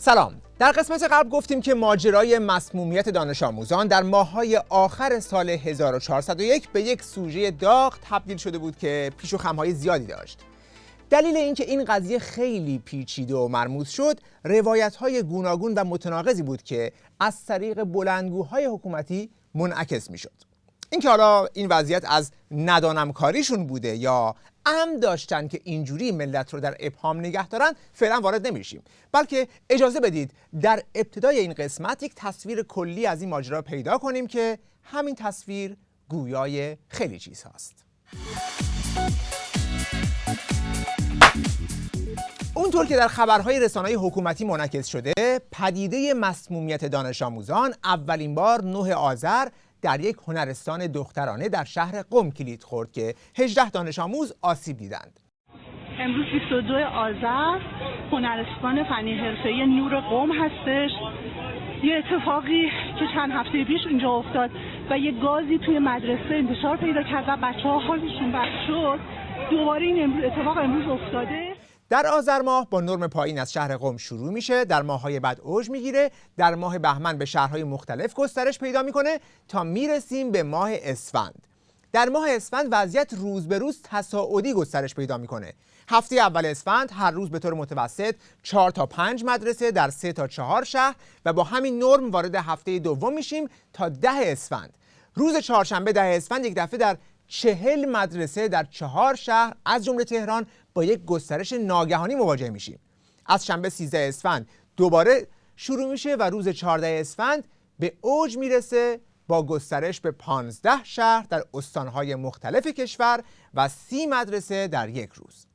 سلام. در قسمت قبل گفتیم که ماجرای مسمومیت دانش آموزان در ماه‌های آخر سال 1401 به یک سوژه داغ تبدیل شده بود که پیش و خم‌های زیادی داشت. دلیل اینکه این قضیه خیلی پیچیده و مرموز شد، روایت‌های گوناگون و متناقضی بود که از طریق بلندگوهای حکومتی منعکس می‌شد. اینکه حالا این وضعیت از ندانم کاریشون بوده یا عمد داشتن که اینجوری ملت رو در ابهام نگه دارن فعلا وارد نمیشیم، بلکه اجازه بدید در ابتدای این قسمت یک تصویر کلی از این ماجرا پیدا کنیم که همین تصویر گویای خیلی چیز هست. اونطور که در خبرهای رسانه‌ای حکومتی منعکس شده، پدیده مسمومیت دانش آموزان اولین بار 9 آذر در یک هنرستان دخترانه در شهر قم کلید خورد که 18 دانش آموز آسیب دیدند. امروز 22 آذر هنرستان فنی حرفه‌ای نور قم هستش. یه اتفاقی که چند هفته پیش اینجا افتاد و یه گازی توی مدرسه انتشار پیدا کرد و بچه‌ها حالشون بد شد. دوباره این اتفاق امروز افتاده. در آذر ماه با نرم پایین از شهر قم شروع میشه، در ماه‌های بعد اوج میگیره، در ماه بهمن به شهرهای مختلف گسترش پیدا میکنه تا میرسیم به ماه اسفند. در ماه اسفند وضعیت روز به روز تصاعدی گسترش پیدا میکنه. هفته اول اسفند هر روز به طور متوسط 4 تا 5 مدرسه در 3 تا 4 شهر و با همین نرم وارد هفته دوم میشیم تا 10 اسفند. روز چهارشنبه 10 اسفند یک دفعه در 40 مدرسه در 4 شهر از جمله تهران با یک گسترش ناگهانی مواجه میشیم. از شنبه 13 اسفند دوباره شروع میشه و روز 14 اسفند به اوج میرسه با گسترش به 15 شهر در استانهای مختلف کشور و 30 مدرسه در یک روز.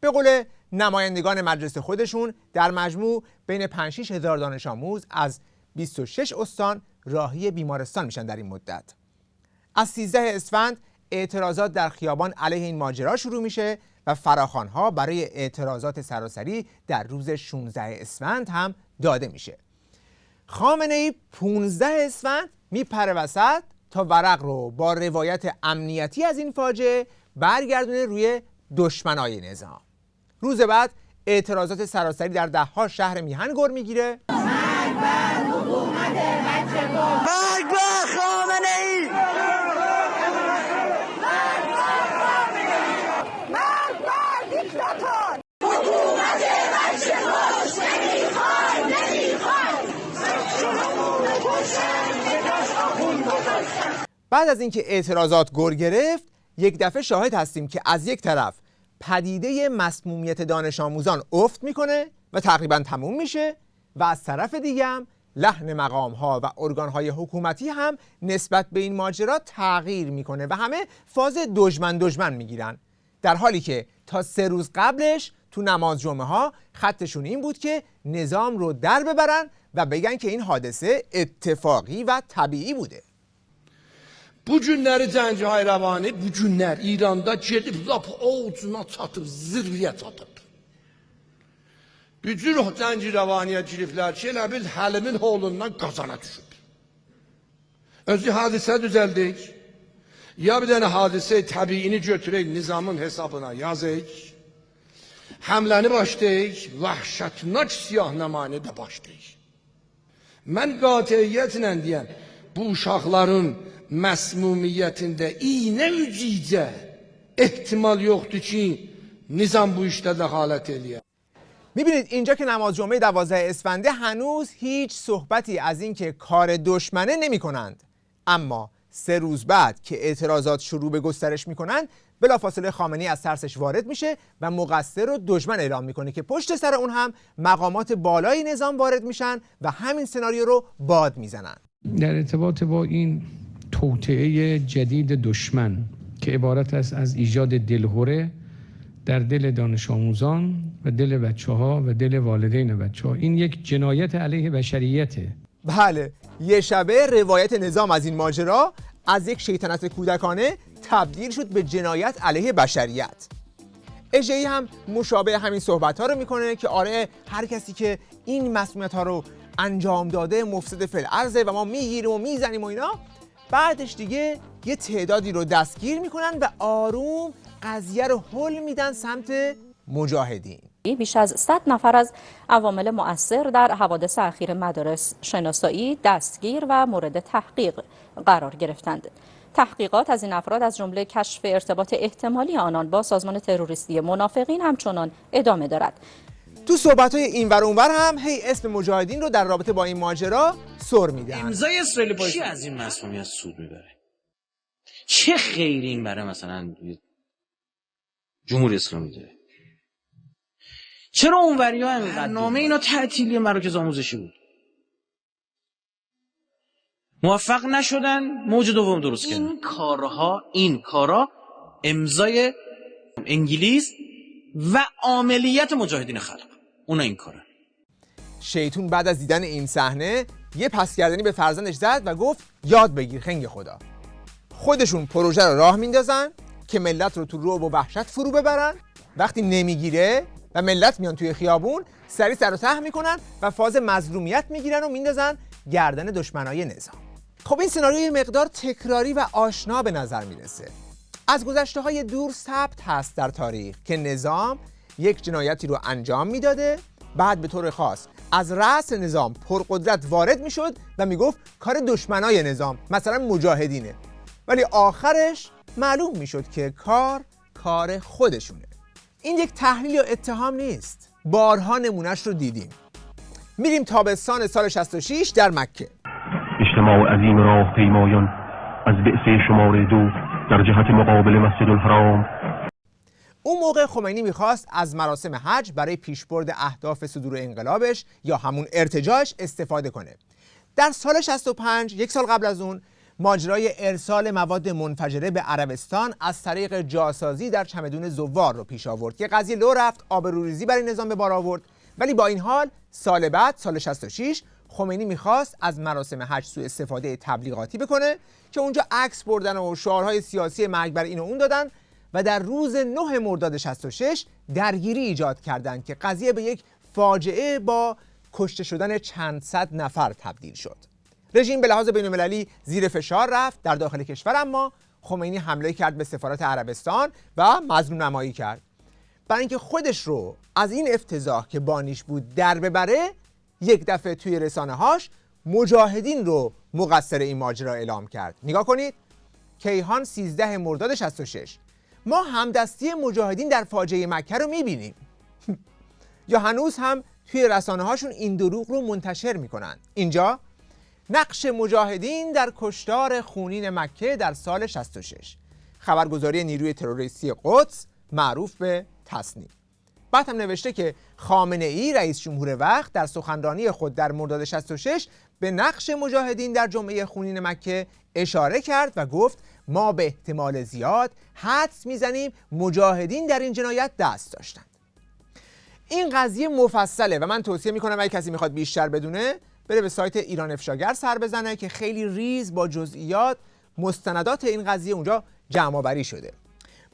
به قول نمایندگان مدرسه خودشون در مجموع بین 5-6 هزار دانش آموز از 26 استان راهی بیمارستان میشن در این مدت. از 13 اسفند اعتراضات در خیابان علیه این ماجرا شروع میشه و فراخوان‌ها برای اعتراضات سراسری در روز 16 اسفند هم داده میشه. خامنه‌ای 15 اسفند میپره وسط تا ورق رو با روایت امنیتی از این فاجعه برگردونه روی دشمنای نظام. روز بعد اعتراضات سراسری در 10 شهر میهن گر میگیره. مرگ بر حکومت بچگان، مرگ بر خامنه‌ای، حکومت بچگان نمیخواد. بعد از اینکه اعتراضات گر گرفت، یک دفعه شاهد هستیم که از یک طرف پدیده مسمومیت دانش آموزان افت میکنه و تقریبا تموم میشه و از طرف دیگه هم لحن مقام‌ها و ارگان‌های حکومتی هم نسبت به این ماجرا تغییر میکنه و همه فاز دشمن میگیرن، در حالی که تا 3 روز قبلش تو نماز جمعه ها خطشون این بود که نظام رو در ببرن و بگن که این حادثه اتفاقی و طبیعی بوده. Bu günləri Cəngihay Rəvani bu günlər İranda gedib lap ucuna çatıb, zirvəyə çatıb. Bücür Cəngihay Rəvaniyə giriblər ki, elə bil Həlimin holundan qazana düşüb. Özü hadisə düzəldik. Ya bir dənə hadisə təbiini götürək, nizamın hesabına yazək. Həmləni başlayıq, vəhşətnak siyahnəmanə də başlayıq. Mən qatiyyətlə deyəm, bu uşaqların məsmumiyyətində iynə ücicə ehtimal yoxdur ki, nizam bu işdə dəxalət eləyər. میبینید اینجا که نماز جمعه 12 اسفنده هنوز هیچ صحبتی از این که کار دشمنه نمی کنند. اما 3 روز بعد که اعتراضات شروع به گسترش میکنند، بلافاصله خامنه‌ای از ترسش وارد میشه و مقصر رو دشمن اعلام میکنه که پشت سر اون هم مقامات بالای نظام وارد میشن و همین سناریو رو باد میزنن. در ارتباط با این توطئه جدید دشمن که عبارت است از ایجاد دلهره در دل دانش آموزان و دل بچه‌ها و دل والدین بچه‌ها، این یک جنایت علیه بشریته. بله، یه شبه روایت نظام از این ماجرا از یک شیطنت کودکانه تبدیل شد به جنایت علیه بشریت. اژه‌ای هم مشابه همین صحبت‌ها رو میکنه که آره، هر کسی که این مسئولیت‌ها رو انجام داده مفسد فی الارض و ما میگیریم و میزنیم و اینا. بعدش دیگه یه تعدادی رو دستگیر میکنن و آروم قضیه رو هل میدن سمت مجاهدین. بیش از 100 نفر از عوامل مؤثر در حوادث اخیر مدارس شناسایی، دستگیر و مورد تحقیق قرار گرفتند. تحقیقات از این افراد از جمله کشف ارتباط احتمالی آنان با سازمان تروریستی منافقین همچنان ادامه دارد. تو صحبت‌های اینور اونور هم هی اسم مجاهدین رو در رابطه با این ماجرا سر میدن. امضای اسرائیل چی از این مسئولیت سود میبره؟ چه خیری این برای مثلا جمهوری اسلامی داره؟ چرا اونوریا اینقدر نامه اینا تعطیلی مراکز آموزشی بود؟ موفق نشدن موج دوم درست کردن. این کارها امضای انگلیس و عاملیت مجاهدین خلق، اونا این کارن. شیطون بعد از دیدن این صحنه یه پسگردنی به فرزندش زد و گفت یاد بگیر خنگ خدا. خودشون پروژه رو راه میندازن که ملت رو تو رعب و وحشت فرو ببرن. وقتی نمیگیره و ملت میان توی خیابون، سریع سر و ته میکنن و فاز مظلومیت میگیرن و میندازن گردن دشمنای نظام. خب این سناریو یه مقدار تکراری و آشنا به نظر میرسه. از گذشته‌های دور ثبت هست در تاریخ که نظام یک جنایتی رو انجام میداده، بعد به طور خاص از رأس نظام پرقدرت وارد میشد و میگفت کار دشمنای نظام، مثلا مجاهدینه، ولی آخرش معلوم میشد که کار خودشونه. این یک تحلیل یا اتهام نیست، بارها نمونش رو دیدیم. میریم تابستان سال 66 در مکه. اجتماع عظیم راه پیمایان از بعثه شماره 2 در جهت مقابل مسجد الحرام. اون موقع خمینی میخواست از مراسم حج برای پیشبرد اهداف صدور انقلابش یا همون ارتجاعش استفاده کنه. در سال 65 یک سال قبل از اون ماجرای ارسال مواد منفجره به عربستان از طریق جاسازی در چمدون زوار رو پیش آورد که قضیه لو رفت، آبروریزی برای نظام به بار آورد. ولی با این حال سال بعد سال 66 خمینی میخواست از مراسم حج سوء استفاده تبلیغاتی بکنه که اونجا عکس بردن و شعارهای سیاسی مرگ بر این و اون دادن و در روز 9 مرداد 66 درگیری ایجاد کردند که قضیه به یک فاجعه با کشته شدن چند صد نفر تبدیل شد. رژیم به لحاظ بین‌المللی زیر فشار رفت. در داخل کشور اما خمینی حمله کرد به سفارت عربستان و مظلوم نمایی کرد. برای اینکه خودش رو از این افتضاح که بانیش بود در ببره، یک دفعه توی رسانه‌هاش مجاهدین رو مقصر این ماجرا اعلام کرد. نگاه کنید، کیهان 13 مرداد 66 ما همدستی مجاهدین در فاجعه مکه رو می‌بینیم. یا هنوز هم توی رسانه‌هاشون این دروغ رو منتشر می‌کنن. اینجا نقش مجاهدین در کشتار خونین مکه در سال 66، خبرگزاری نیروی تروریستی قدس معروف به تصنیف. بعد هم نوشته که خامنه‌ای رئیس جمهور وقت در سخنرانی خود در مرداد 66 به نقش مجاهدین در جمعه خونین مکه اشاره کرد و گفت ما به احتمال زیاد حدس میزنیم مجاهدین در این جنایت دست داشتند. این قضیه مفصله و من توصیه میکنم اگه کسی میخواد بیشتر بدونه بره به سایت ایران افشاگر سر بزنه که خیلی ریز با جزئیات مستندات این قضیه اونجا جمع آوری شده.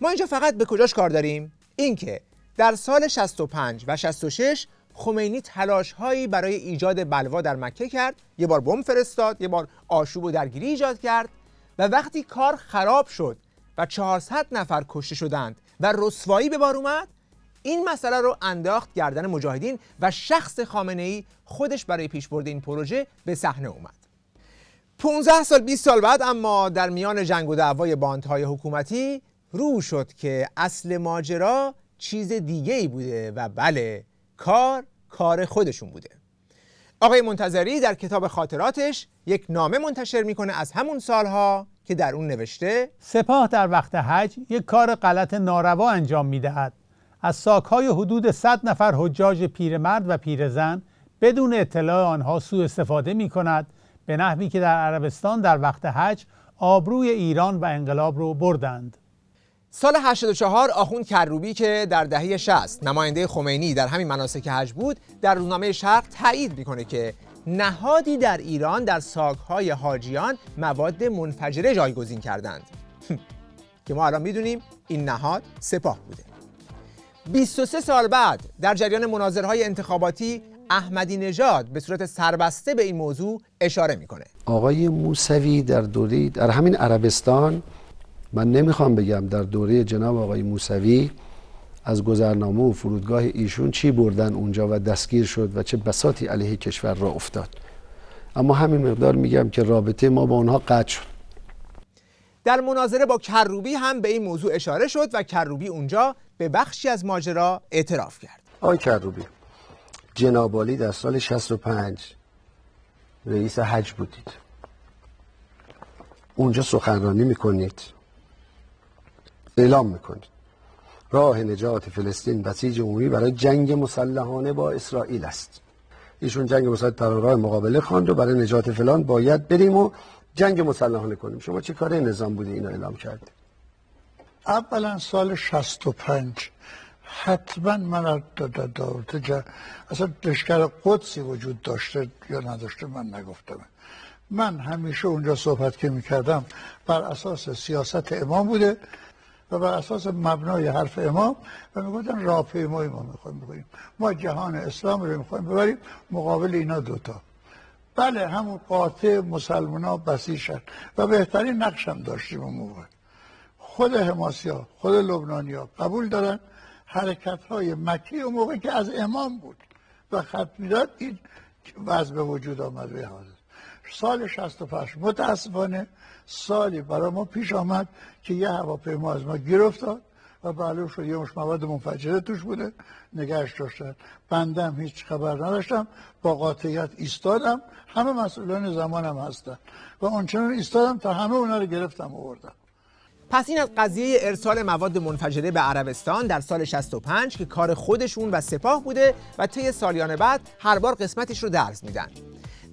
ما اینجا فقط به کجاش کار داریم؟ اینکه در سال 65 و 66 خمینی تلاش‌هایی برای ایجاد بلوا در مکه کرد، یه بار بمب فرستاد، یه بار آشوب و درگیری ایجاد کرد و وقتی کار خراب شد و 400 نفر کشته شدند و رسوایی به بار اومد، این مسئله رو انداخت گردن مجاهدین و شخص خامنه‌ای خودش برای پیشبرد این پروژه به صحنه اومد. 15 سال 20 سال بعد اما در میان جنگ و دعوای باندهای حکومتی رو شد که اصل ماجرا چیز دیگه‌ای بوده و بله، کار خودشون بوده. آقای منتظری در کتاب خاطراتش یک نامه منتشر میکنه از همون سالها که در اون نوشته سپاه در وقت حج یک کار غلط ناروا انجام میدهد. از ساک‌های حدود 100 نفر حجاج پیرمرد و پیرزن بدون اطلاع آنها سوء استفاده می‌کند به نحوی که در عربستان در وقت حج آبروی ایران و انقلاب رو بردند. سال 84 آخوند کروبی که در دهه 60 نماینده خمینی در همین مناسک حج بود، در روزنامه شرق تایید میکنه که نهادی در ایران در ساک‌های حاجیان مواد منفجره جایگزین کردند که ما الان میدونیم این نهاد سپاه بوده. 23 سال بعد در جریان مناظرهای انتخاباتی احمدی نژاد به صورت سربسته به این موضوع اشاره میکنه. آقای موسوی در همین عربستان، من نمیخوام بگم در دوره جناب آقای موسوی، از گذرنامه و فرودگاه ایشون چی بردن اونجا و دستگیر شد و چه بساطی علیه کشور را افتاد. اما همین مقدار میگم که رابطه ما با اونها قطع شد. در مناظره با کروبی هم به این موضوع اشاره شد و کروبی اونجا به بخشی از ماجرا اعتراف کرد. آقای کروبی، جناب عالی در سال 65 رئیس حج بودید. اونجا سخنرانی میکنید، اعلام میکنید راه نجات فلسطین بسیج عمومی برای جنگ مسلحانه با اسرائیل است. ایشون جنگ مسلحانه در راه مقابله خواند و برای نجات فلان باید بریم و جنگ مسلحانه کنیم. شما چه کاره نظام بودی اینو اعلام کردید؟ اولا سال 65 حتما من اصلا لشکر قدسی وجود داشته یا نداشته من نگفتم. من همیشه اونجا صحبت که میکردم بر اساس سیاست امام بوده و بر اساس مبنای حرف امام و میگفتن راهپیمایی ما میخوایم بکنیم، ما جهان اسلام رو میخوایم ببریم مقابل اینا دوتا. بله همون قاطع مسلمان ها بسیجن و بهترین نقش هم داشتیم اون موقع. خود حماسیا، خود لبنانیا قبول دارن حرکت های مکی اون موقع که از امام بود و خط میداد این وضع به وجود آمد. به حاضر سال 65 متاسفانه سالی برای ما پیش آمد که یه هواپیما از ما گیر افتاد و معلوم شد یه مش مواد منفجره توش بوده، نگهش داشتن. بندم هیچ خبر نداشتم، با قاطعیت ایستادم، همه مسئولان زمانم هستن و اونچنان ایستادم تا همه اونا رو گرفتم آوردم. پس این از قضیه ارسال مواد منفجره به عربستان در سال 65 که کار خودشون و سپاه بوده و طی سالیان بعد هر بار قسمتش رو درز میدن.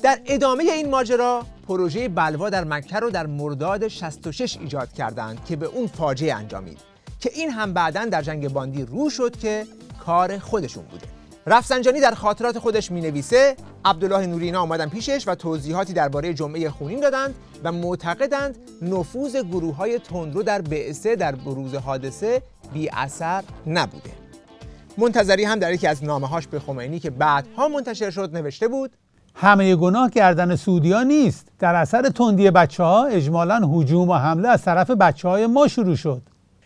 در ادامه این ماجرا پروژه بلوا در مکه رو در مرداد 66 ایجاد کردند که به اون فاجعه انجامید که این هم بعداً در جنگ باندی رو شد که کار خودشون بوده. رفسنجانی در خاطرات خودش می‌نویسه عبدالله نوری اینا اومدن پیشش و توضیحاتی درباره جمعه خونین دادند و معتقدند نفوذ گروه‌های تندرو در بعثه در بروز حادثه بی اثر نبوده. منتظری هم در یکی از نامه‌هاش به خمینی که بعدها منتشر شد نوشته بود همه گناه گردن سعودی‌ها نیست. در اثر تندی بچه‌ها اجمالاً هجوم و حمله از طرف بچه‌های ما شروع شد.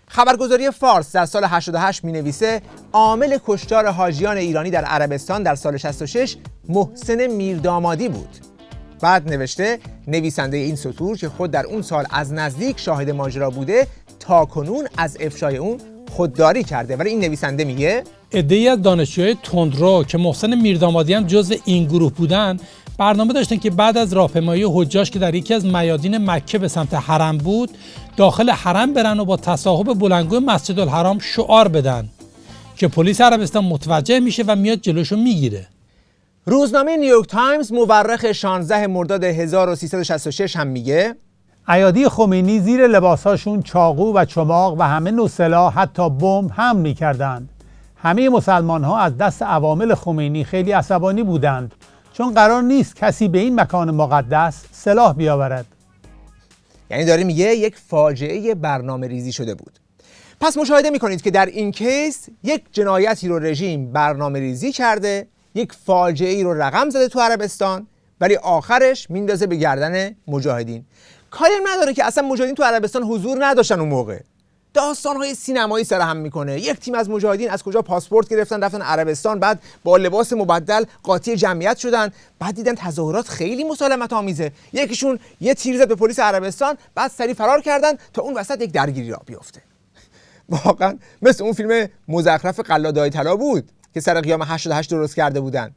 خبرگزاری فارس در سال 88 می‌نویسه عامل کشتار حاجیان ایرانی در عربستان در سال 66 محسن میردامادی بود. بعد نوشته نویسنده این سطور که خود در اون سال از نزدیک شاهد ماجرا بوده تاکنون از افشای اون خودداری کرده. ولی این نویسنده میگه عده‌ای از دانشجوهای تندرو که محسن میردامادی هم جزء این گروه بودن برنامه داشتن که بعد از راهپیمایی حجاج که در یکی از میادین مکه به سمت حرم بود داخل حرم برن و با تصاحب بلندگوی مسجد الحرام شعار بدن که پلیس عربستان متوجه میشه و میاد جلوشو میگیره. روزنامه نیویورک تایمز مورخ 16 مرداد 1366 هم میگه ایادی خمینی زیر لباساشون چاقو و چماق و همه نوع سلاح حتی بمب حمل می‌کردند. همه مسلمان‌ها از دست عوامل خمینی خیلی عصبانی بودند چون قرار نیست کسی به این مکان مقدس سلاح بیاورد. یعنی داره میگه یک فاجعه برنامه ریزی شده بود. پس مشاهده میکنید که در این کیس یک جنایتی رو رژیم برنامه ریزی کرده، یک فاجعه‌ای رو رقم زده تو عربستان، ولی آخرش میندازه به گردن مجاهدین. کاری نداره که اصلا مجاهدین تو عربستان حضور نداشتن اون موقع. داستان‌های سینمایی سرهم میکنه. یک تیم از مجاهدین از کجا پاسپورت گرفتن رفتن عربستان، بعد با لباس مبدل قاطی جمعیت شدن، بعد دیدن تظاهرات خیلی مسالمت آمیزه، یکیشون یه تیر زد به پلیس عربستان، بعد سریع فرار کردن تا اون وسط یک درگیری راه بیفته. واقعا مثل اون فیلم مزخرف قلادای طلا بود که سر قیام 88 درست کرده بودن.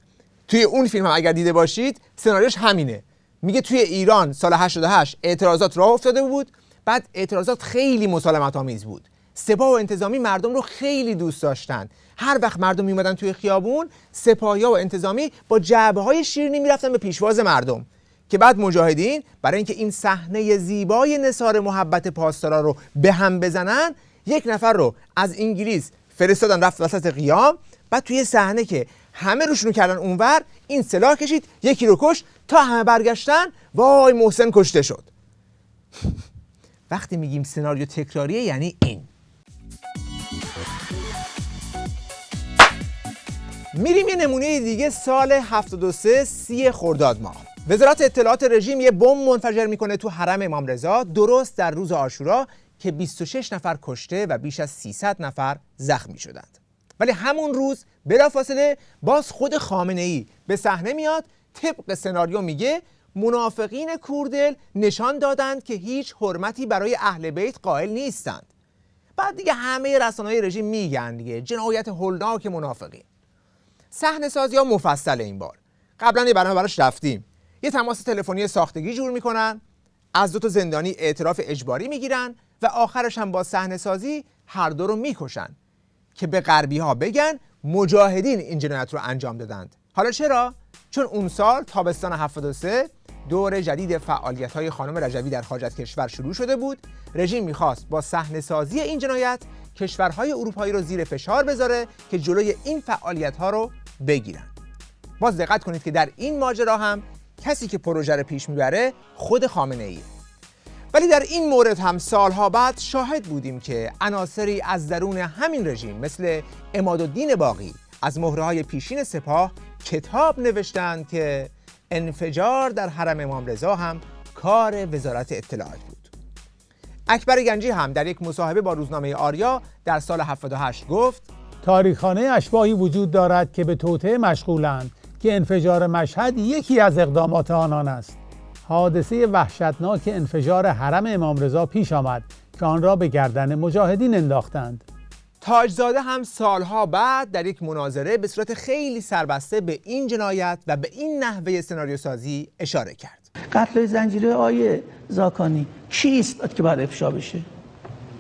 توی اون فیلم هم اگر دیده باشید سناریوش همینه. میگه توی ایران سال 88 اعتراضات راه افتاده بود، بعد اعتراضات خیلی مسالمت آمیز بود. سپاه و انتظامی مردم رو خیلی دوست داشتن. هر وقت مردم میومدن توی خیابون، سپاهیا و انتظامی با جعبه‌های شیرینی میرفتن به پیشواز مردم که بعد مجاهدین برای اینکه این صحنه زیبای نثار محبت پاسدارا رو به هم بزنن، یک نفر رو از انگلیس فرستادن رفت وسط قیام، بعد توی صحنه که همه روشونو کردن اونور، این سلاح کشید یکی رو کشت تا همه برگشتن وای محسن کشته شد. وقتی میگیم سناریو تکراریه یعنی این. میریم یه نمونه دیگه. سال 73 30 خرداد ماه وزارت اطلاعات رژیم یه بمب منفجر میکنه تو حرم امام رضا درست در روز عاشورا که 26 نفر کشته و بیش از 300 نفر زخمی شدند. ولی همون روز بلافاصله باز خود خامنه‌ای به صحنه میاد، طبق سناریو میگه منافقین کوردل نشان دادند که هیچ حرمتی برای اهل بیت قائل نیستند. بعد دیگه همه رسانه‌های رژیم میگن دیگه جنایت هولناک منافقین. صحنه سازی ها مفصل این بار. قبلا یه برنامه براش رفتیم. یه تماس تلفنی ساختگی جور میکنن، از 2 زندانی اعتراف اجباری میگیرن و آخرش هم با صحنه سازی هر دو رو میکشن که به غربی ها بگن مجاهدین این جنایت رو انجام دادند. حالا چرا؟ چون اون سال تابستان 73 دور جدید فعالیت‌های خانم رجوی در خارج از کشور شروع شده بود. رژیم می‌خواست با صحنه‌سازی این جنایت کشورهای اروپایی رو زیر فشار بذاره که جلوی این فعالیت‌ها رو بگیرن. باز دقت کنید که در این ماجرا هم کسی که پروژه رو پیش میبره خود خامنه‌ایه. ولی در این مورد هم سالها بعد شاهد بودیم که عناصری از درون همین رژیم مثل عمادالدین باقی از مهره‌های پیشین سپاه کتاب نوشتند که انفجار در حرم امام رضا هم کار وزارت اطلاعات بود. اکبر گنجی هم در یک مصاحبه با روزنامه آریا در سال 78 گفت تاریخخانه اشباحی وجود دارد که به توطئه مشغولند که انفجار مشهد یکی از اقدامات آنان است. حادثه وحشتناک انفجار حرم امام رضا پیش آمد که آن را به گردن مجاهدین انداختند. تاجزاده هم سالها بعد در یک مناظره به صورت خیلی سربسته به این جنایت و به این نحوه سناریو سازی اشاره کرد. قتل زنجیره آیه زاکانی کی ایستاد که باید افشا بشه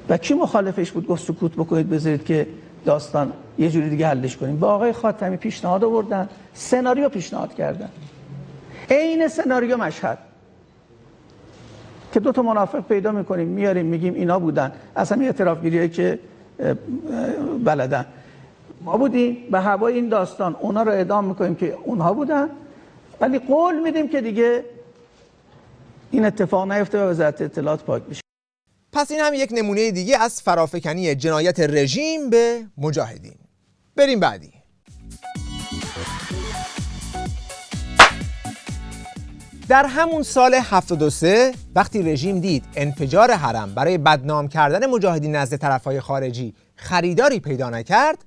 و کی مخالفش بود گفت سکوت بکنید بذارید که داستان یه جوری دیگه حلش کنیم؟ با آقای خاتمی پیشنهاد آوردن، سناریو پیشنهاد کردن، عین سناریو مشهد که 2 منافق پیدا میکنیم میاریم میگیم اینا بودن، اصلا اعتراف گیریه که بلدن ما بودیم به هوای این داستان اونا رو اعدام میکنیم که اونها بودن، ولی قول میدیم که دیگه این اتفاق نیفته و وزارت اطلاعات پاک بشه. پس این هم یک نمونه دیگه از فرافکنی جنایت رژیم به مجاهدین. بریم بعدی. در همون سال 73 وقتی رژیم دید انفجار حرم برای بدنام کردن مجاهدین نزد طرفهای خارجی خریداری پیدا نکرد،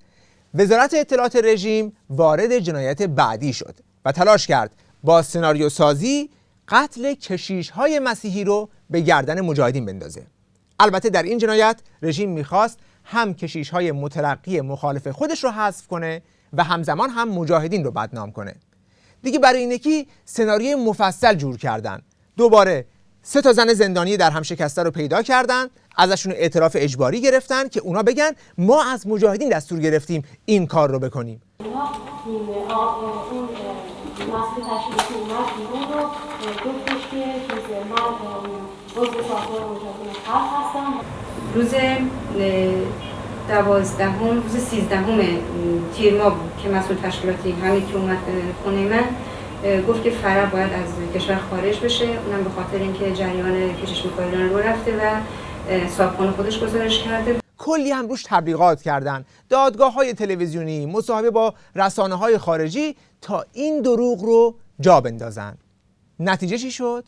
وزارت اطلاعات رژیم وارد جنایت بعدی شد و تلاش کرد با سناریو سازی قتل کشیش‌های مسیحی رو به گردن مجاهدین بندازه. البته در این جنایت رژیم میخواست هم کشیش‌های مترقی مخالف خودش رو حذف کنه و همزمان هم مجاهدین رو بدنام کنه. دیگه برای اینکی سناریوی مفصل جور کردن. دوباره 3 زن زندانی در هم شکسته رو پیدا کردن، ازشون اعتراف اجباری گرفتن که اونا بگن ما از مجاهدین دستور گرفتیم این کار رو بکنیم. روز 12 روز 13 تیر ماه بود که مسئول تشکیلاتی همین که اومد خونه من گفت که فرح باید از کشور خارج بشه، اونم به خاطر اینکه جریان کشیش میکائیلیان رو رفته و صاحبخانه خودش گزارش کرده. کلی هم روش تبلیغات کردن، دادگاه‌های تلویزیونی، مصاحبه با رسانه‌های خارجی تا این دروغ رو جا بندازن. نتیجه چی شد؟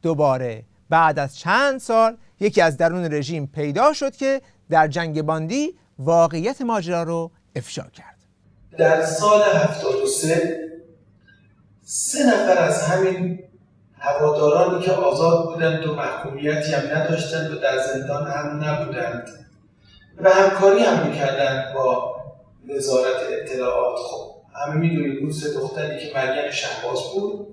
دوباره بعد از چند سال یکی از درون رژیم پیدا شد که در جنگ باندی واقعیت ماجرا رو افشا کرد. در سال 73 3 نفر از همین هوادارانی که آزاد بودند و محکومیتی هم نداشتند و در زندان هم نبودند و همکاری هم میکردند با وزارت اطلاعات. خب همه میدونید اون 3 دختری که مریم شهباز بود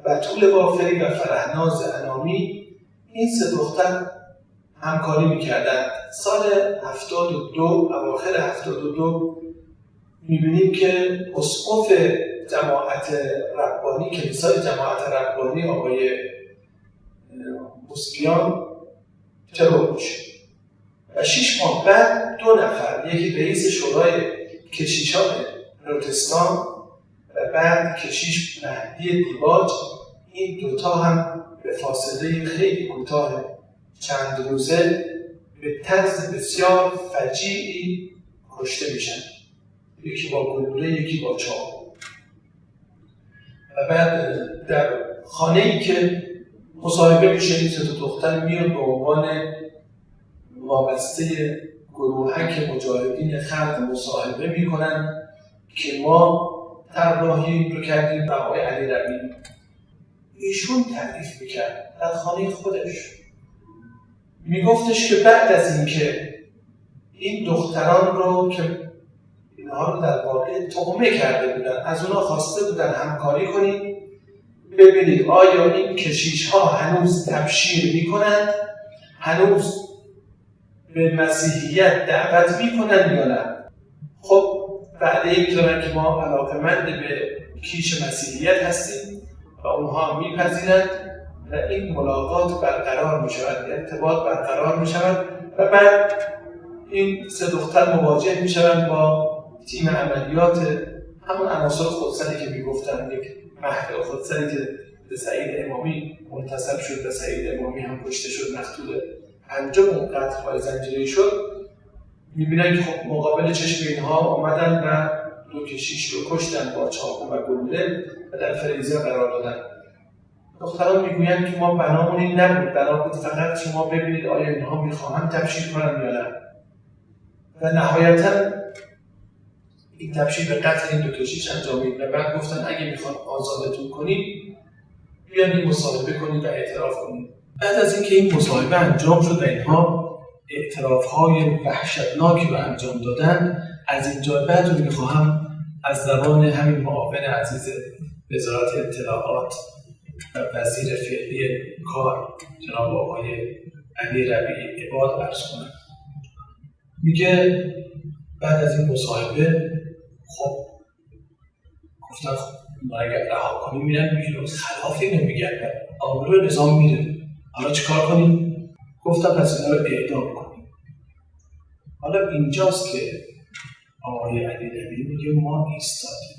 و طول وافری و فرهناز انامی، این 3 دختر همکاری میکردند. سال 72 اواخر 72 میبینیم که اسقف جماعت ربانی، کلیسای جماعت ربانی آقای موسیقیان ترور میشه و 6 ماه بعد 2 نفر، یکی رئیس شورای کشیشان پروتستان و بعد کشیش مهدی دیباج، این 2 تا هم به فاصله خیلی کوتاه چند روزه به طرز بسیار فجیعی کشته میشن، یکی با گلوله یکی با چاقو. و بعد در خانه‌ای که مصاحبه میشه این 3 دختر میاد به عنوان وابسته گروهک مجاهدین خلق مصاحبه میکنن که ما طراحی رو کردیم و آقای علی ربیعی ایشون تعریف میکرد در خانه خودش، میگفتش که بعد از اینکه این دختران رو که اینها رو در واقع تهمه کرده بودن، از اونا خواسته بودن همکاری کنید، ببینید آیا این کشیش ها هنوز تبشیر میکنند، هنوز به مسیحیت دعوت میکنن یا نه. خب بعد میذارن که ما علاقه‌مند به کیش مسیحیت هستیم و اونها میپذیرند و این ملاقات برقرار میشود، ارتباط برقرار میشود و بعد این سه دختر مواجه میشوند با تیم عملیات همون عناصر خودسری که میگفتن، یک مهد خودسری که به سعید امامی منتسب شد و سعید امامی هم کشته شد، مقتول انجام اون قتل‌های زنجیره‌ای شد. میبینن که خب مقابل چشم اینها آمدن و دو کشیش رو کشتن با چاقو و گلوله و در فریزر قرار دادن. دختران میگویند که ما بنامون این نبود، بنا بود فقط شما ببینید آیا اینها میخواهند تبشیر کنن یا نه. و نهایتا این تبشیر به قتل این دو کشیش انجامید و بعد گفتن اگه میخوان آزادتون کنید بیان این مصاحبه کنید و اعتراف کنید. بعد از اینکه این مصاحبه انجام شد و اینها اعتراف‌های وحشتناکی رو انجام دادن، از اینجا بعد رو میخواهم از زبان همین معاون عزیز وزارت اطلاعات و وزیر فعلی کار جناب آقای علی ربیعی عباد عرض کنم. میگه بعد از این مصاحبه خب گفتن خب ما اگر رها کنیم میرن میگه خلاف اینو میگن آبروی نظام میره، حالا چیکار کنیم؟ گفتم پس اینا رو اعدام کنیم. حالا اینجاست که آقای علی ربیعی میگه ما ایستادیم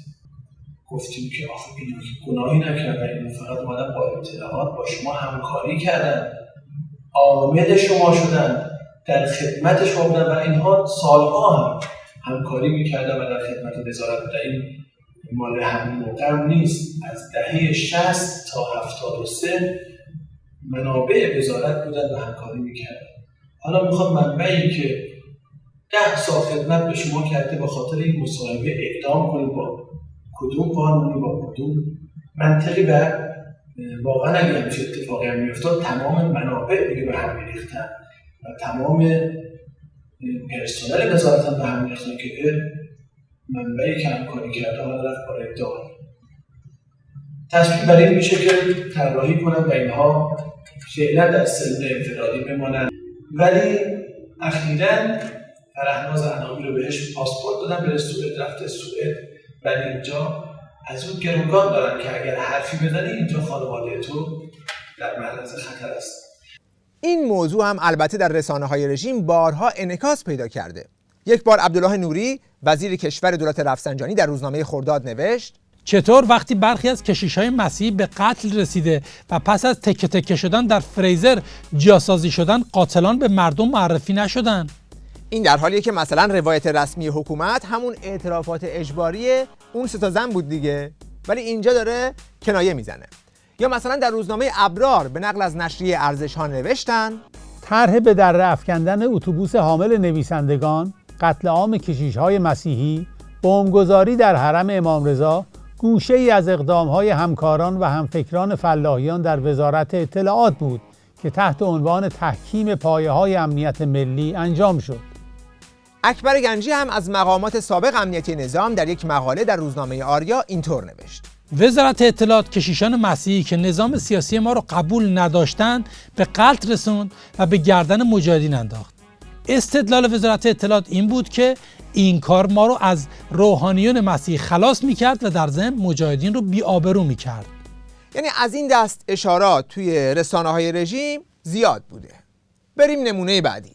گفتیم که آخه اینا که گناهی نکردن، اینا فقط اومدن با اطلاعات با شما همکاری کردن، عامل شما شدن، در خدمت شما بودن و اینها سالها هم همکاری میکردن و در خدمت وزارت بودن. این مال همین موقع نیست، از دهه 60 تا 73 منابع وزارت بودن و همکاری میکردن. حالا میخواد منبعی که 10 سال خدمت به شما کرده به خاطر این مصاحبه اعدام کنید، با کدوم قانونی، با کدوم منطقی؟ و واقعا اگه همچه اتفاقی هم میافتاد تمام منابع دیگه به هم میریختن و تمام پرسنل وزارت هم به هم میریختن که منبعی که همکاری کرده حالا رفت برای ادعا. تصمیم بر این میشه که طراحی کنن و اینها فعلا در سلول انفرادی بمانن، ولی اخیراً فرهناز انامی رو بهش پاسپورت دادن بره سوئد، رفته سوئد، ولی اینجا از اون گروگان دارن که اگر حرفی بزنی اینجا خانواده تو در معرض خطر است. این موضوع هم البته در رسانه‌های رژیم بارها انعکاس پیدا کرده. یک بار عبدالله نوری وزیر کشور دولت رفسنجانی در روزنامه خرداد نوشت چطور وقتی برخی از کشیش‌های مسیحی به قتل رسیده و پس از تکه تکه شدن در فریزر جاسازی شدن، قاتلان به مردم معرفی نشدن؟ این در حالیه که مثلا روایت رسمی حکومت همون اعترافات اجباری اون 3 تا زن بود دیگه، ولی اینجا داره کنایه میزنه. یا مثلا در روزنامه ابرار به نقل از نشریه ارزش‌ها نوشتن طرح به دره افکندن اتوبوس حامل نویسندگان، قتل عام کشیش‌های مسیحی، بمبگذاری در حرم امام رضا گوشه‌ای از اقدام‌های همکاران و همفکران فلاحیان در وزارت اطلاعات بود که تحت عنوان تحکیم پایه‌های امنیت ملی انجام شد. اکبر گنجی هم از مقامات سابق امنیتی نظام در یک مقاله در روزنامه آریا اینطور نوشت: وزارت اطلاعات کشیشان مسیحی که نظام سیاسی ما را قبول نداشتند به قتل رسوند و به گردن مجاهدین انداخت. استدلال وزارت اطلاعات این بود که این کار ما رو از روحانیون مسیحی خلاص میکرد و در ضمن مجاهدین رو بی‌آبرو میکرد. یعنی از این دست اشارات توی رسانه‌های رژیم زیاد بوده. بریم نمونه بعدی.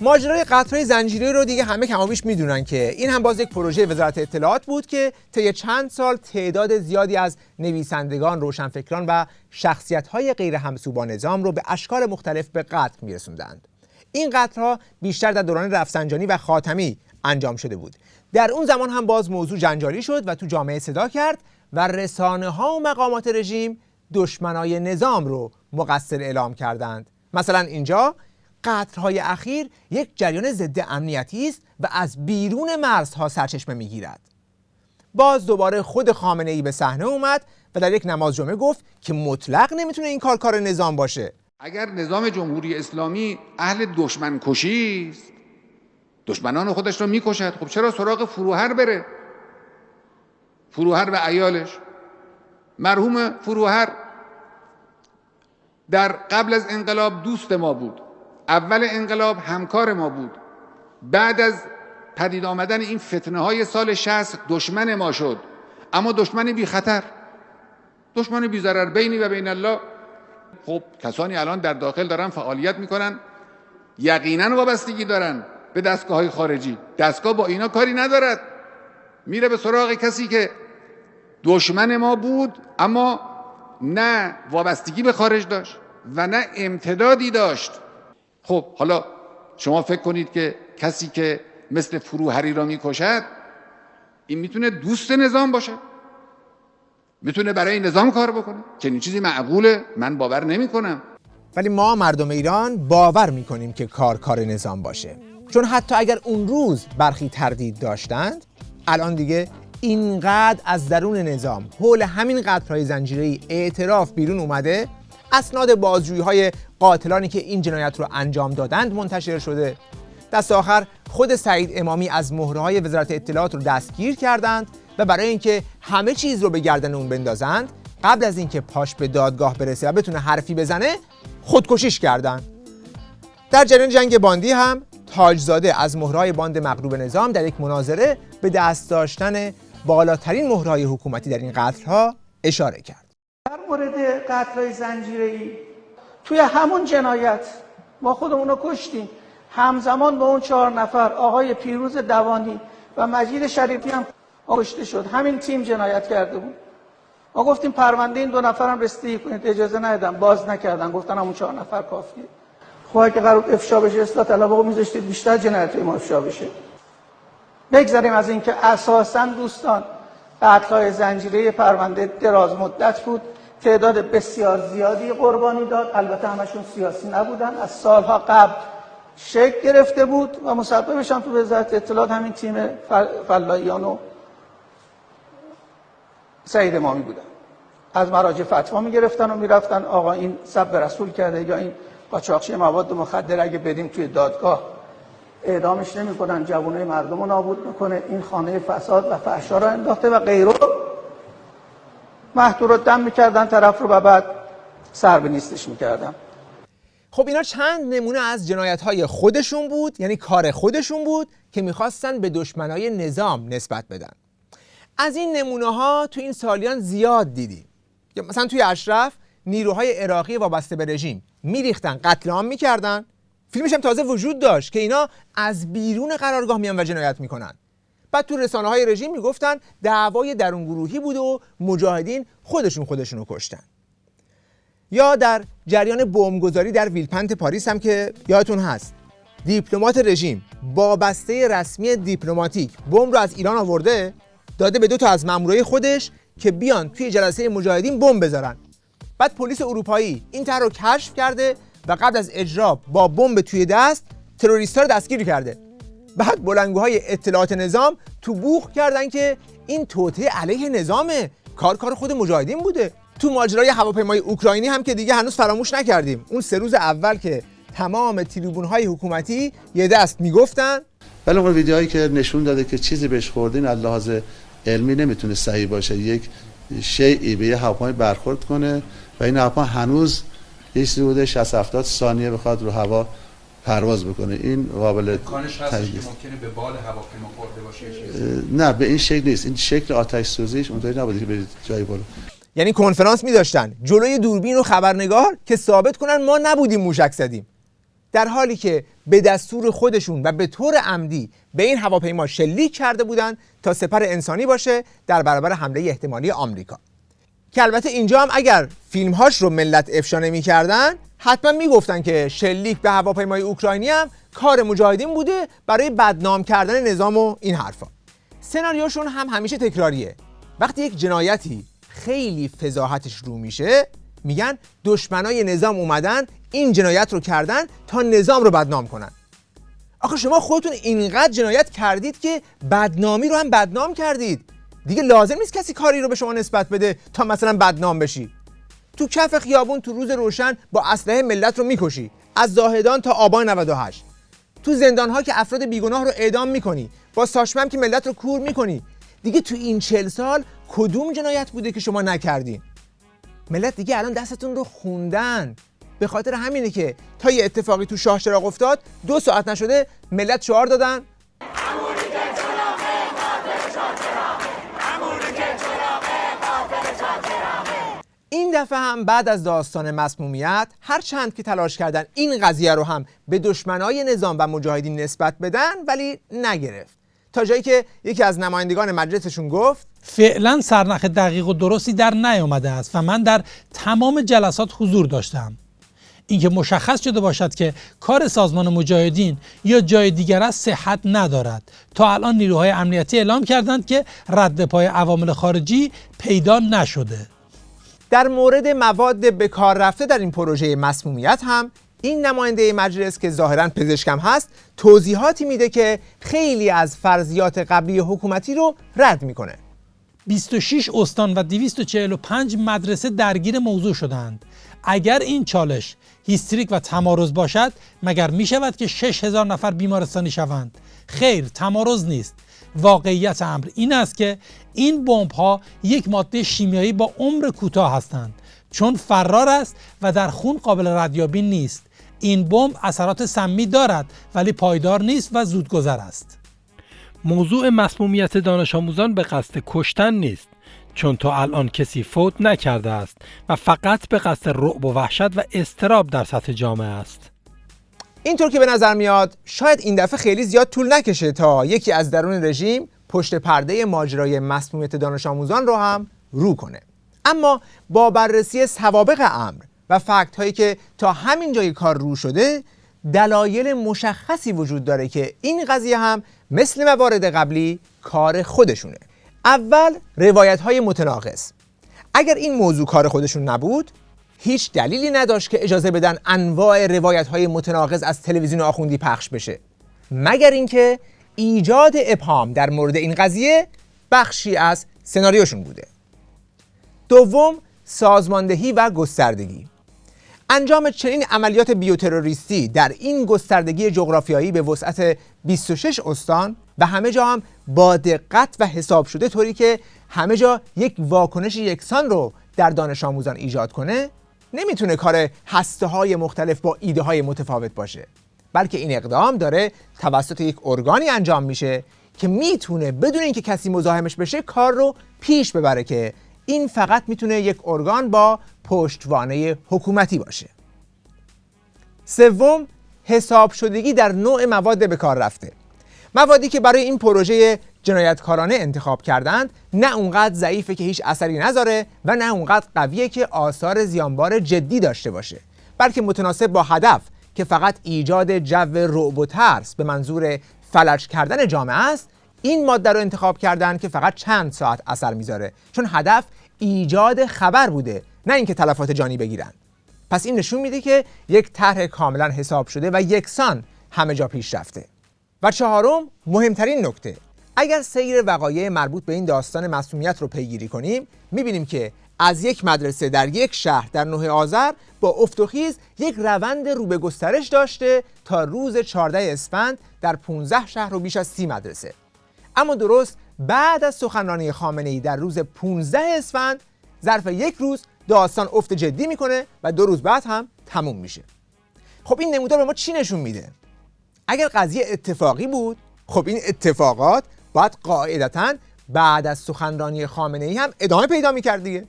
ماجرای قتل‌های زنجیره‌ای رو دیگه همه کم و بیش میدونن که این هم باز یک پروژه وزارت اطلاعات بود که طی چند سال تعداد زیادی از نویسندگان، روشنفکران و شخصیت‌های غیر همسو با نظام رو به اشکال مختلف به قتل میرسوندند. این قتل‌ها بیشتر در دوران رفسنجانی و خاتمی انجام شده بود. در اون زمان هم باز موضوع جنجالی شد و تو جامعه صدا کرد و رسانه‌ها و مقامات رژیم دشمنای نظام رو مقصر اعلام کردند. مثلا اینجا قتل‌های اخیر یک جریان ضد امنیتی است و از بیرون مرزها سرچشمه می‌گیرد. باز دوباره خود خامنه‌ای به صحنه اومد و در یک نماز جمعه گفت که مطلق نمیتونه این کار نظام باشه. اگر نظام جمهوری اسلامی اهل دشمن کشی است، دشمنان خودش رو میکشد، خب چرا سراغ فروهر بره؟ فروهر و عیالش. مرحوم فروهر در قبل از انقلاب دوست ما بود، اول انقلاب همکار ما بود، بعد از پدید آمدن این فتنه های سال 60 دشمن ما شد، اما دشمن بی خطر، دشمن بی ضرر بینی و بین الله. خب کسانی الان در داخل دارن فعالیت میکنن، یقینا وابستگی دارن به دستگاه های خارجی. دستگاه با اینا کاری ندارد، میره به سراغ کسی که دشمن ما بود اما نه وابستگی به خارج داشت و نه امتدادی داشت. خب حالا شما فکر کنید که کسی که مثل فروهری را میکشد این میتونه دوست نظام باشه؟ میتونه برای نظام کار بکنه؟ چنین چیزی معقوله؟ من باور نمی کنم. ولی ما مردم ایران باور میکنیم که کار نظام باشه، چون حتی اگر اون روز برخی تردید داشتند، الان دیگه اینقدر از درون نظام حول همین قتل‌های زنجیره‌ای اعتراف بیرون اومده، اسناد بازجویی‌های قاتلانی که این جنایت رو انجام دادند منتشر شده. دست آخر خود سعید امامی از مهره‌های وزارت اطلاعات رو دستگیر کردند و برای اینکه همه چیز رو به گردن اون بندازند، قبل از اینکه پاش به دادگاه برسه و بتونه حرفی بزنه، خودکشیش کردند. در جریان جنگ باندی هم تاجزاده از مهرهای باند مغلوب نظام در یک مناظره به دست داشتن بالاترین مهرهای حکومتی در این قتل‌ها اشاره کرد. در مورد قتل‌های زنجیره‌ای توی همون جنایت ما خودمون رو کشتیم، همزمان با اون 4 نفر آقای پیروز دوانی و مجید شریفی هم کشته شد. همین تیم جنایت کرده بود. ما گفتیم پرونده این 2 نفرم رسیدگی کنید، اجازه ندادن، باز نکردن، گفتن همون 4 نفر کافیه. خب اگه قرار افشا بشه اصلاح طلبها میذاشتید بیشتر جنایت‌های ما افشا بشه. بگذاریم از اینکه اساساً دوستان قتل‌های زنجیره‌ای پرونده دراز مدت بود، تعداد بسیار زیادی قربانی داد، البته همشون سیاسی نبودن، از سالها قبل شکل گرفته بود و مسببش هم تو وزارت اطلاعات همین تیم فلاییان و سعید امامی بودن. از مراجع فتوا میگرفتن و میرفتن آقا این سب رسول کرده یا این قاچاقچی مواد مخدر اگه بدیم توی دادگاه اعدامش نمی‌کنن، جوانای مردم رو نابود میکنه، این خانه فساد و فحشا رو انداخته و غیره، محدود رو دم میکردن طرف رو و بعد سر به نیستش میکردن. خب اینا چند نمونه از جنایت‌های خودشون بود، یعنی کار خودشون بود که میخواستن به دشمنای نظام نسبت بدن. از این نمونه‌ها تو این سالیان زیاد دیدیم. مثلا توی اشرف نیروهای عراقی وابسته به رژیم میریختن، قتل عام میکردن، فیلمش هم تازه وجود داشت که اینا از بیرون قرارگاه میان و جنایت میکنن. بعد تو رسانه‌های رژیم میگفتن دعوای درون گروهی بود و مجاهدین خودشونو کشتن. یا در جریان بمبگذاری در ویلپنت پاریس هم که یادتون هست، دیپلمات رژیم با بسته رسمی دیپلماتیک بمب رو از ایران آورده، داده به 2 تا از مامورای خودش که بیان توی جلسه مجاهدین بمب بذارن. بعد پلیس اروپایی این طرح رو کشف کرده و قبل از اجرا با بمب توی دست تروریست‌ها رو دستگیر کرده. بعد بلندگوهای اطلاعات نظام تو بوق کردن که این توطئه علیه نظامه، کار خود مجاهدین بوده. تو ماجرای هواپیمای اوکراینی هم که دیگه هنوز فراموش نکردیم، اون 3 روز اول که تمام تریبون‌های حکومتی یه دست میگفتن، ولی اون ویدیوهایی که نشون داده که چیزی بهش خوردین از لحاظ علمی نمیتونه صحیح باشه، یک شیئی به یه هواپیما برخورد کنه و این هواپیما هنوز یه چیزی بوده 60-70 ثانیه بخواد رو هوا پرواز بکنه. این قابل امکانش هست که ممکنه به بال هواپیما خورده باشه؟ نه، به این شکل نیست. این شکل آتش سوزیش اونطوری نبوده که برید جایی بالا. یعنی کنفرانس می‌داشتن جلوی دوربین و خبرنگار که ثابت کنن ما نبودیم موشک زدیم، در حالی که به دستور خودشون و به طور عمدی به این هواپیما شلیک کرده بودن تا سپر انسانی باشه در برابر حمله احتمالی آمریکا. که البته اینجا هم اگر فیلم‌هاش رو ملت افشا نمی‌کردن، حتما میگفتن که شلیک به هواپیمای اوکراینی هم کار مجاهدین بوده برای بدنام کردن نظام و این حرفا. سناریوشون هم همیشه تکراریه. وقتی یک جنایتی خیلی فضاحتش رو میشه، میگن دشمنای نظام اومدن این جنایت رو کردن تا نظام رو بدنام کنن. آخه شما خودتون اینقدر جنایت کردید که بدنامی رو هم بدنام کردید. دیگه لازم نیست کسی کاری رو به شما نسبت بده تا مثلا بدنام بشی. تو کف خیابون تو روز روشن با اسلحه ملت رو میکشی، از زاهدان تا آبان 98. تو زندان‌ها که افراد بیگناه رو اعدام میکنی، با ساشمم که ملت رو کور میکنی. دیگه تو این 40 سال کدوم جنایت بوده که شما نکردین؟ ملت دیگه الان دستتون رو خوندن. به خاطر همینه که تا یه اتفاقی تو شاه چراغ افتاد 2 ساعت نشده ملت شعار دادن این دفعه هم بعد از داستان مسمومیت هر چند که تلاش کردن این قضیه رو هم به دشمنای نظام و مجاهدین نسبت بدن ولی نگرفت، تا جایی که یکی از نمایندگان مجلسشون گفت فعلا سرنخ دقیق و درستی در نیامده است و من در تمام جلسات حضور داشتم. اینکه مشخص شده باشد که کار سازمان مجاهدین یا جای دیگر است صحت ندارد. تا الان نیروهای امنیتی اعلام کردند که رد پای عوامل خارجی پیدا نشده. در مورد مواد به کار رفته در این پروژه مسمومیت هم این نماینده مجلس که ظاهراً پزشکم هست توضیحاتی میده که خیلی از فرضیات قبلی حکومتی رو رد میکنه. 26 استان و 245 مدرسه درگیر موضوع شدند. اگر این چالش هیستریک و تمارض باشد مگر می شود که 6000 نفر بیمارستانی شوند؟ خیر، تمارض نیست. واقعیت امر این است که این بمب ها یک ماده شیمیایی با عمر کوتاه هستند، چون فرار است و در خون قابل ردیابی نیست. این بمب اثرات سمی دارد ولی پایدار نیست و زودگذر است. موضوع مسمومیت دانش آموزان به قصد کشتن نیست، چون تا الان کسی فوت نکرده است و فقط به قصد رعب و وحشت و اضطراب در سطح جامعه است. اینطور که به نظر میاد شاید این دفعه خیلی زیاد طول نکشه تا یکی از درون رژیم پشت پرده ماجرای مسمومیت دانش آموزان رو هم رو کنه. اما با بررسی سوابق امر و فکت هایی که تا همین جای کار رو شده، دلایل مشخصی وجود داره که این قضیه هم مثل موارد قبلی کار خودشونه. اول، روایت های متناقض. اگر این موضوع کار خودشون نبود، هیچ دلیلی نداشت که اجازه بدن انواع روایت های متناقض از تلویزیون آخوندی پخش بشه، مگر اینکه ایجاد ابهام در مورد این قضیه بخشی از سناریوشون بوده. دوم، سازماندهی و گستردگی. انجام چنین عملیات بیوتروریستی در این گستردگی جغرافیایی به وسعت 26 استان و همه جا هم با دقت و حساب شده، طوری که همه جا یک واکنش یکسان رو در دانش آموزان ایجاد کنه، نمیتونه کار هسته‌های مختلف با ایده‌های متفاوت باشه، بلکه این اقدام داره توسط یک ارگانی انجام میشه که میتونه بدون اینکه کسی مزاحمش بشه کار رو پیش ببره، که این فقط میتونه یک ارگان با پشتوانه حکومتی باشه. سوم، حساب شدگی در نوع مواد به کار رفته. موادی که برای این پروژه جنایتکارانه انتخاب کردند نه اونقدر ضعیفه که هیچ اثری نذاره و نه اونقدر قویه که آثار زیانبار جدی داشته باشه، بلکه متناسب با هدف که فقط ایجاد جو رعب و ترس به منظور فلج کردن جامعه است، این ماده رو انتخاب کردن که فقط چند ساعت اثر میذاره، چون هدف ایجاد خبر بوده، نه اینکه تلفات جانی بگیرن. پس این نشون میده که یک طرح کاملا حساب شده و یکسان همه جا پیش رفته. و چهارم، مهمترین نکته، اگر سیر وقایع مربوط به این داستان مسمومیت رو پیگیری کنیم، میبینیم که از یک مدرسه در یک شهر در 9 آذر با افت و خیز یک روند رو به گسترش داشته تا روز 14 اسفند در 15 شهر و بیش از 30 مدرسه. اما درست بعد از سخنرانی خامنه‌ای در روز 15 اسفند، ظرف یک روز داستان افت جدی میکنه و 2 روز بعد هم تموم میشه. خب این نمودار به ما چی نشون میده؟ اگر قضیه اتفاقی بود، خب این اتفاقات باید قاعدتاً بعد از سخنرانی خامنه‌ای هم ادامه پیدا میکرد دیگه.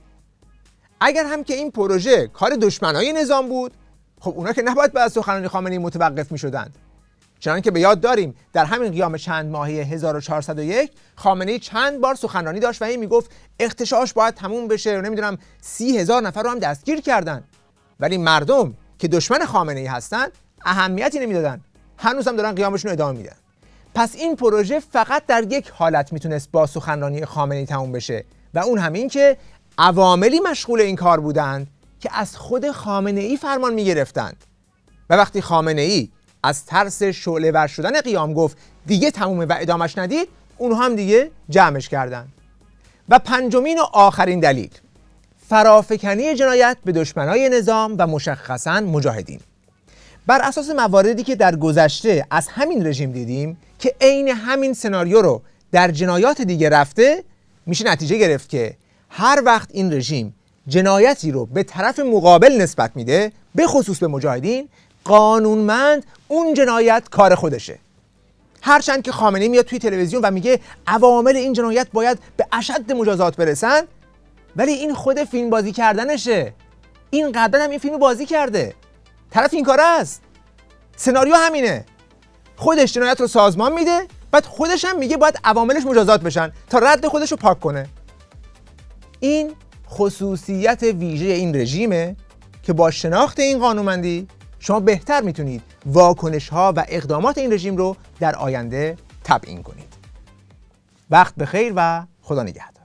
اگر هم که این پروژه کار دشمنای نظام بود، خب اونا که نباید بعد از سخنرانی خامنه‌ای متوقف میشدند. چنانکه به یاد داریم در همین قیام چند ماهه 1401 خامنه‌ای چند بار سخنرانی داشت و این میگفت اغتشاش باید تموم بشه و نمیدونم 30,000 نفر رو هم دستگیر کردن، ولی مردم که دشمن خامنه‌ای هستن اهمیتی نمیدادن، هنوز هم دارن قیامشون رو ادامه میدن. پس این پروژه فقط در یک حالت میتونست با سخنرانی خامنه‌ای تموم بشه و اون همین که عواملی مشغول این کار بودند که از خود خامنه ای فرمان می گرفتند و وقتی خامنه ای از ترس شعله ور شدن قیام گفت دیگه تمومه و ادامش ندید، اونها هم دیگه جمعش کردن. و پنجمین و آخرین دلیل، فرافکنی جنایت به دشمنای نظام و مشخصاً مجاهدین. بر اساس مواردی که در گذشته از همین رژیم دیدیم که عین همین سناریو رو در جنایات دیگه رفته، میشه نتیجه گرفت که هر وقت این رژیم جنایتی رو به طرف مقابل نسبت میده، به خصوص به مجاهدین، قانونمند اون جنایت کار خودشه. هرچند که خامنه‌ای میاد توی تلویزیون و میگه عوامل این جنایت باید به اشد مجازات برسن، ولی این خود فیلم بازی کردنشه. این قبلا هم این فیلم بازی کرده، طرف این کاره است، سناریو همینه، خودش جنایت رو سازمان میده، بعد خودش هم میگه باید عواملش مجازات بشن تا رد خودش رو پاک کنه. این خصوصیت ویژه این رژیمه که با شناخت این قانونمندی شما بهتر میتونید واکنش ها و اقدامات این رژیم رو در آینده تبیین کنید. وقت بخیر و خدا نگهدار.